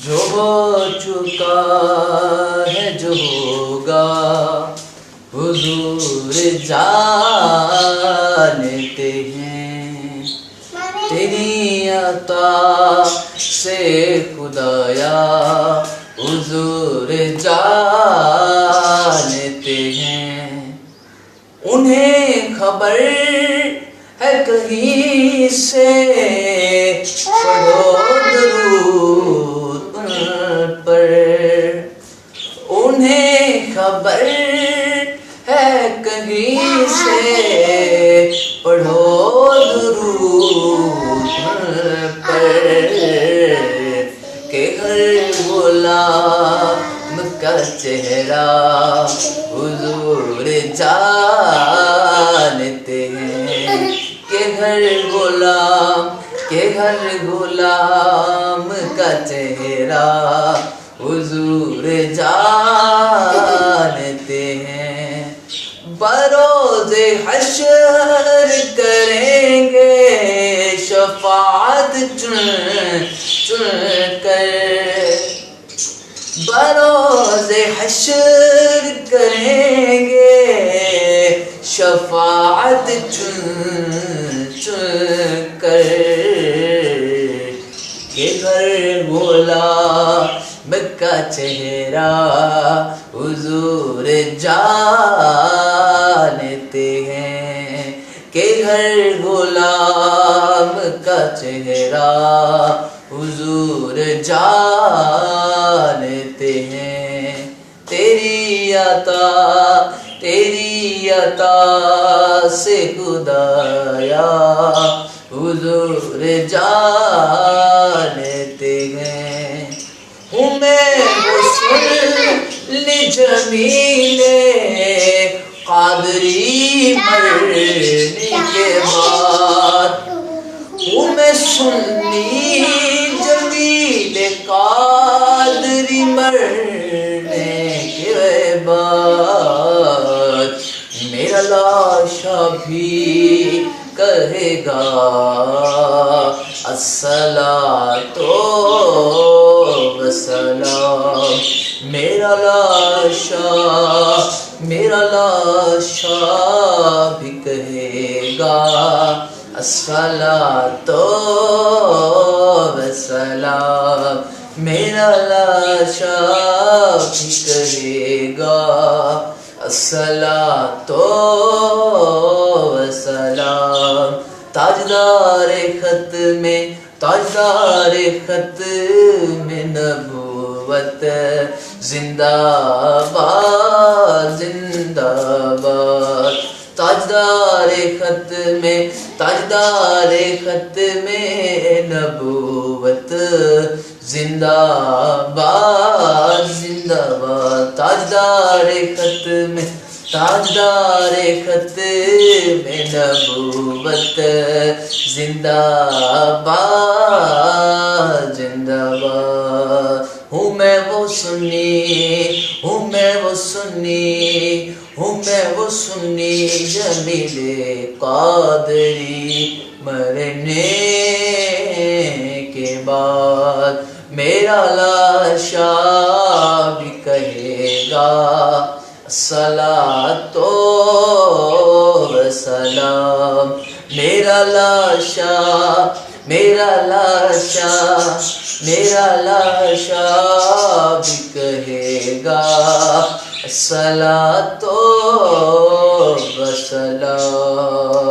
جو ہو چکا ہے جو ہوگا حضور جانتے ہیں، تیری عطا سے خدایا حضور جانتے ہیں۔ انہیں خبر ہے کہیں سے، پڑھو درود ان پر، انہیں خبر ہے کہیں سے، پڑھو درود ان پر، کہ ہر غلام کا چہرہ حضور جانتے ہیں، کہ ہر غلام کا چہرہ حضور جانتے ہیں۔ بروز حشر کریں گے شفاعت چن کر، بروز حشر کریں گے شفاعت چن کر، کہ ہر غلام کا چہرہ حضور جانتے ہیں، کہ ہر غلام کا چہرہ حضور جانتے ہیں۔ تیری عطا سے خدایا حضور جانتے ہیں۔ ہوں میں سنی جمیل قادری مرنے کے بعد، ہوں میں سنی جمیل قادری مرنے کے بعد، میرا لاشا بھی کہے گا الصلاۃ والسلام، میرا لاشا بھی کہے گا الصلاۃ والسلام، میرا لاشا بھی کہے گا الصلاۃ والسلام۔ تاجدار ختم نبوت زندہ باد زندہ باد، تاجدار ختم نبوت زندہ باد زندہ باد، تاجدار ختم نبوت زندہ باد زندہ باد۔ ہوں میں وہ سنی جمیل قادری مرنے کے بعد، میرا لاشا بھی کہے گا الصلاۃ والسلام، میرا لاشا بھی کہے گا الصلاۃ والسلام۔